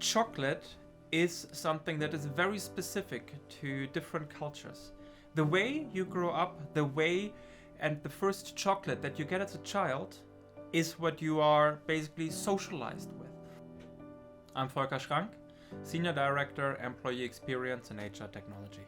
chocolate is something that is very specific to different cultures. The way you grow up, the way and the first chocolate that you get as a child is what you are basically socialized with. I'm Volker Schrank, Senior Director, Employee Experience and HR Technology.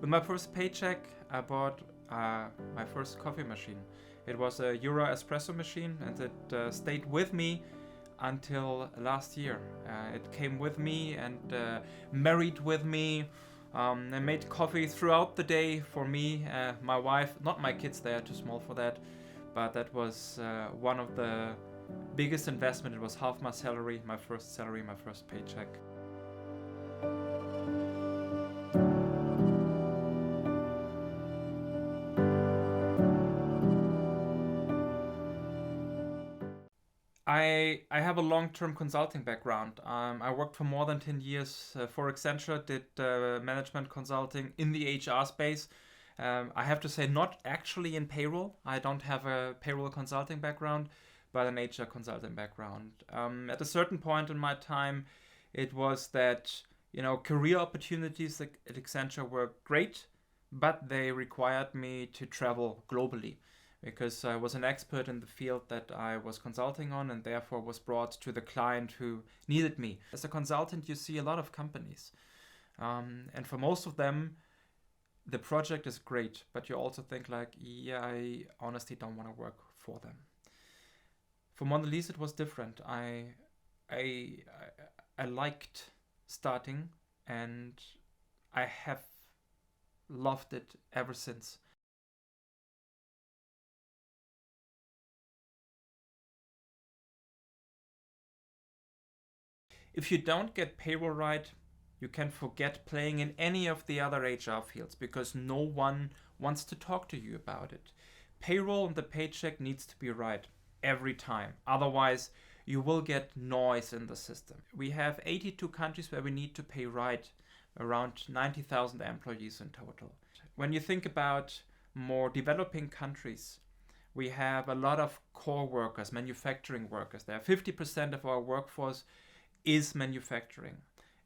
With my first paycheck, I bought my first coffee machine. It was a Euro espresso machine, and it stayed with me until last year. It came with me and married with me. I made coffee throughout the day for me, my wife, not my kids, they are too small for that, but that was one of the biggest investment. It was half my salary, my first paycheck. I have a long-term consulting background. I worked for more than 10 years for Accenture, did management consulting in the HR space. I have to say, not actually in payroll. I don't have a payroll consulting background, but an HR consulting background. At a certain point in my time, it was that, career opportunities at Accenture were great, but they required me to travel globally, because I was an expert in the field that I was consulting on and therefore was brought to the client who needed me. As a consultant, you see a lot of companies. And for most of them, the project is great, but you also think like, yeah, I honestly don't want to work for them. For Mondelez, it was different. I liked starting, and I have loved it ever since. If you don't get payroll right, you can forget playing in any of the other HR fields, because no one wants to talk to you about it. Payroll and the paycheck needs to be right every time. Otherwise, you will get noise in the system. We have 82 countries where we need to pay right, around 90,000 employees in total. When you think about more developing countries, we have a lot of core workers, manufacturing workers. There are 50% of our workforce is manufacturing.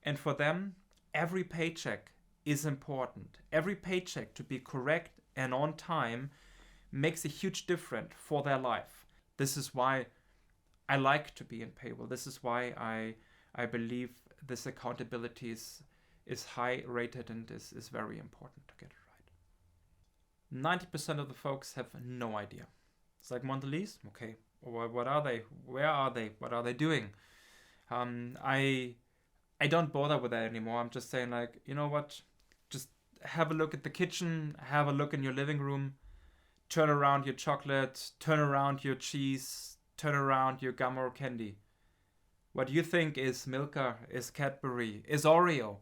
And for them, every paycheck is important. Every paycheck, to be correct and on time, makes a huge difference for their life. This is why I like to be in payroll. This is why I believe this accountability is high rated and is very important to get it right. 90% of the folks have no idea. It's like, Mondelez? Okay, what are they? Where are they? What are they doing? I don't bother with that anymore. I'm just saying, like, you know what? Just have a look at the kitchen, have a look in your living room, turn around your chocolate, turn around your cheese, turn around your gum or candy. What you think is Milka, is Cadbury, is Oreo.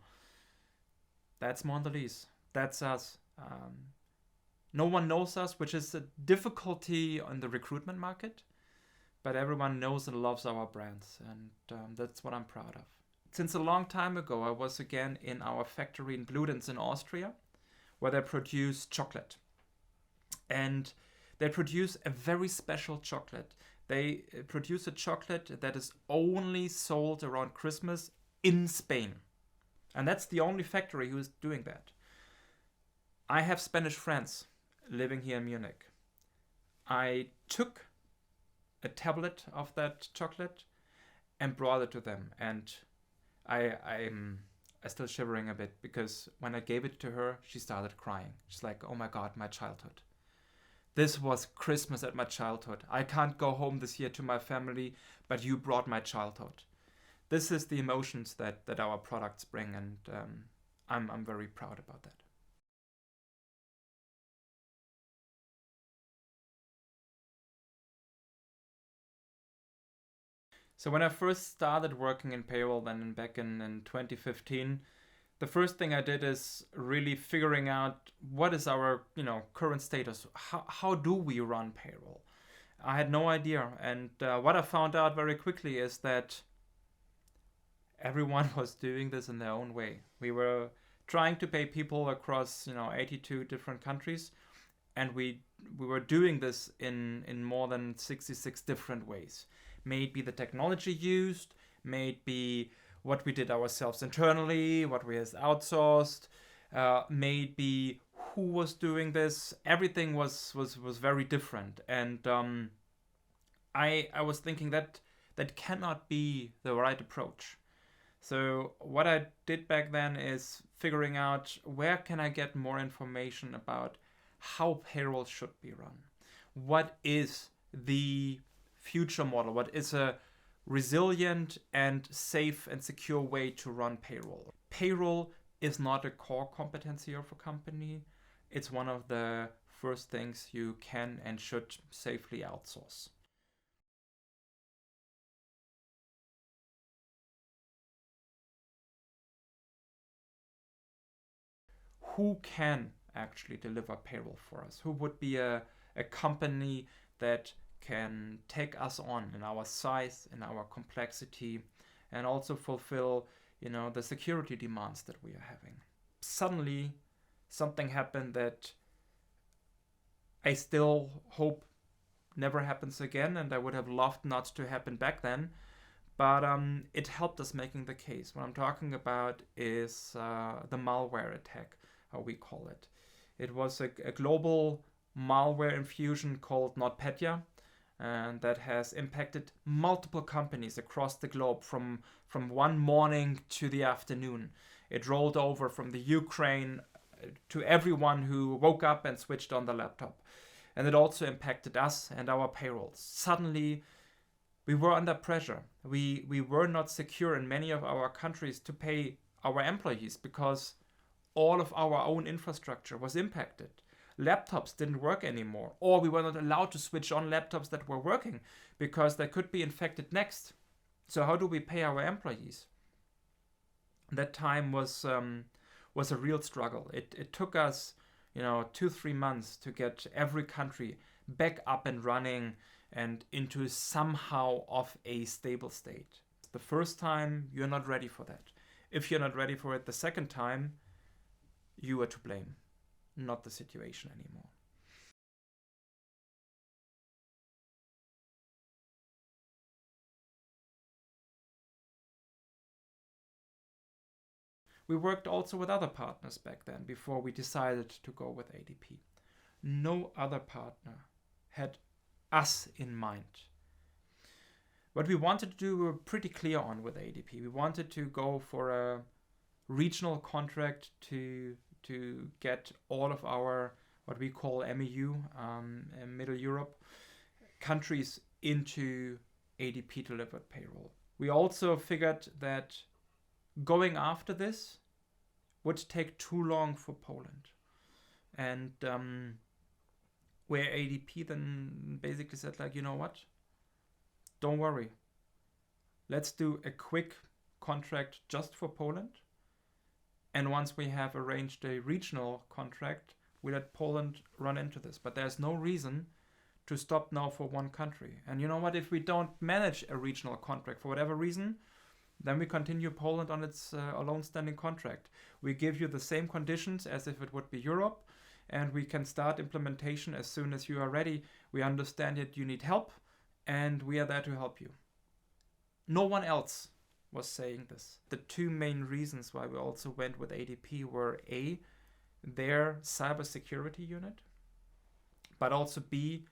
That's Mondelez. That's us. No one knows us, which is a difficulty on the recruitment market. But everyone knows and loves our brands, and that's what I'm proud of. Since a long time ago, I was again in our factory in Bludenz in Austria, where they produce chocolate. And they produce a very special chocolate. They produce a chocolate that is only sold around Christmas in Spain. And that's the only factory who is doing that. I have Spanish friends living here in Munich. I took a tablet of that chocolate and brought it to them, and I'm still shivering a bit, because when I gave it to her, she started crying. She's like, oh my god, my childhood. This was Christmas at my childhood. I can't go home this year to my family, but you brought my childhood. This is the emotions that our products bring, and I'm very proud about that. So when I first started working in payroll, then back in 2015, the first thing I did is really figuring out what is our current status. How do we run payroll? I had no idea, and what I found out very quickly is that everyone was doing this in their own way. We were trying to pay people across 82 different countries, and we were doing this in more than 66 different ways. May it be the technology used, may it be what we did ourselves internally, what we has outsourced, maybe who was doing this. Everything was very different, and I was thinking that that cannot be the right approach. So what I did back then is figuring out where can I get more information about how payroll should be run. What is the future model? What is a resilient and safe and secure way to run payroll? Payroll is not a core competency of a company. It's one of the first things you can and should safely outsource. Who can actually deliver payroll for us? Who would be a company that can take us on in our size, in our complexity, and also fulfill, the security demands that we are having? Suddenly, something happened that I still hope never happens again, and I would have loved not to happen back then. But it helped us making the case. What I'm talking about is the malware attack, how we call it. It was a global malware infusion called NotPetya, and that has impacted multiple companies across the globe from one morning to the afternoon. It rolled over from the Ukraine to everyone who woke up and switched on the laptop. And it also impacted us and our payrolls. Suddenly, we were under pressure. We were not secure in many of our countries to pay our employees because all of our own infrastructure was impacted. Laptops didn't work anymore, or we were not allowed to switch on laptops that were working because they could be infected next. So how do we pay our employees? That time was a real struggle. It took us 2-3 months to get every country back up and running and into somehow of a stable state. The first time, you're not ready for that. If you're not ready for it the second time, you are to blame, not the situation anymore. We worked also with other partners back then before we decided to go with ADP. No other partner had us in mind. What we wanted to do, we were pretty clear on with ADP. We wanted to go for a regional contract to get all of our what we call MEU, Middle Europe countries into ADP delivered payroll. We also figured that going after this would take too long for Poland, and where ADP then basically said, like, you know what, don't worry, let's do a quick contract just for Poland, and once we have arranged a regional contract, we let Poland run into this. But there's no reason to stop now for one country. And you know what, if we don't manage a regional contract for whatever reason, then we continue Poland on its alone standing contract. We give you the same conditions as if it would be Europe, and we can start implementation as soon as you are ready. We understand that you need help, and we are there to help you. No one else was saying this. The two main reasons why we also went with ADP were A, their cybersecurity unit, but also B,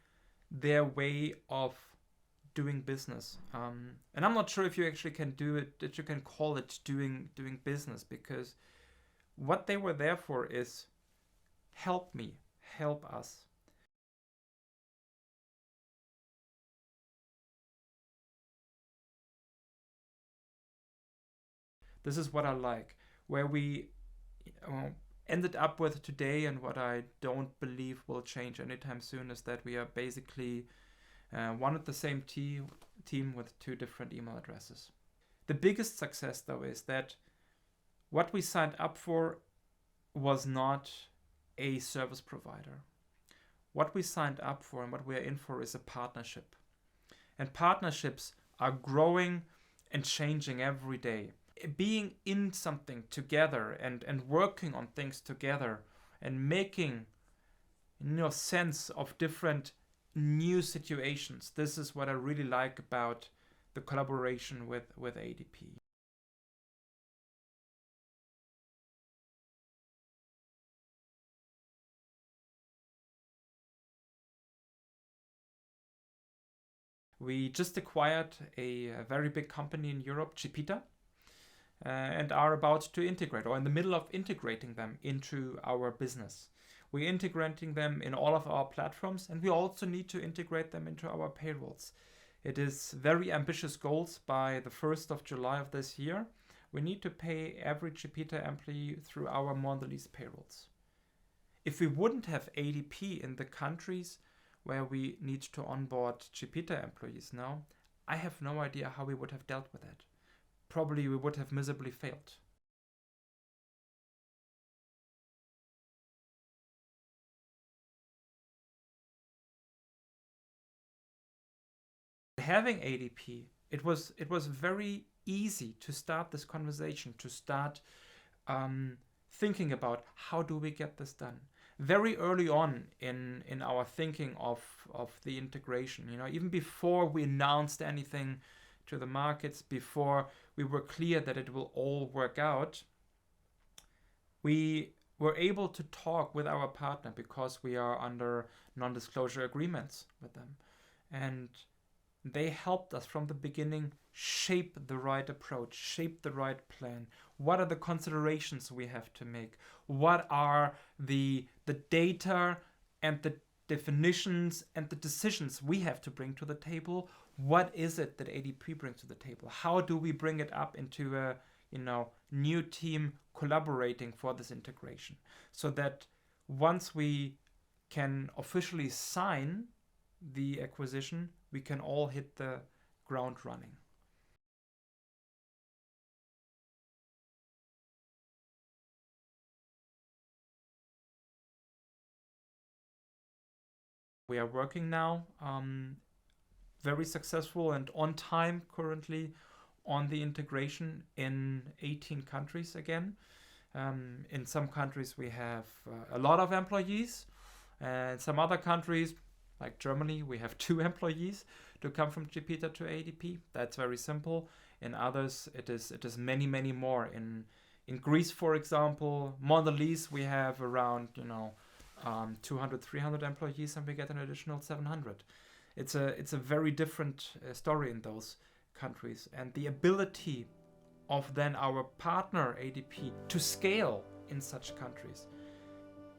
their way of doing business. And I'm not sure if you actually can do it, that you can call it doing business, because what they were there for is help me, help us. This is what I like, where we ended up with today, and what I don't believe will change anytime soon, is that we are basically one and the same team with two different email addresses. The biggest success, though, is that what we signed up for was not a service provider. What we signed up for and what we are in for is a partnership. And partnerships are growing and changing every day. Being in something together and working on things together and making sense of different new situations. This is what I really like about the collaboration with ADP. We just acquired a very big company in Europe, Chipita, and are about to integrate, or in the middle of integrating them into our business. We're integrating them in all of our platforms, and we also need to integrate them into our payrolls. It is very ambitious goals. By the 1st of July of this year, we need to pay every Chipita employee through our Mondelez payrolls. If we wouldn't have ADP in the countries where we need to onboard Chipita employees now, I have no idea how we would have dealt with it. Probably we would have miserably failed. Having ADP, it was very easy to start this conversation, to start thinking about how do we get this done. Very early on in our thinking of the integration, even before we announced anything to the markets, before we were clear that it will all work out, we were able to talk with our partner because we are under non-disclosure agreements with them. And they helped us from the beginning shape the right approach, shape the right plan. What are the considerations we have to make? What are the data and the definitions and the decisions we have to bring to the table? What is it that ADP brings to the table? How do we bring it up into a new team collaborating for this integration, so that once we can officially sign the acquisition, we can all hit the ground running. We are working now very successful and on time currently on the integration in 18 countries again. In some countries we have a lot of employees, and some other countries like Germany, we have 2 employees to come from Chipita to ADP. That's very simple. In others, it is many, many more. In Greece, for example, Mondelez, we have around 200, 300 employees, and we get an additional 700. It's a very different story in those countries, and the ability of then our partner ADP to scale in such countries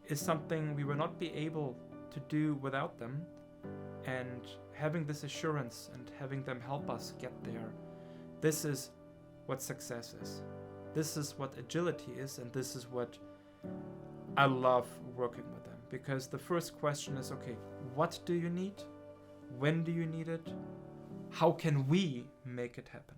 is something we will not be able to do without them. And having this assurance and having them help us get there, this is what success is. This is what agility is, and this is what I love working with them. Because the first question is, okay, what do you need? When do you need it? How can we make it happen?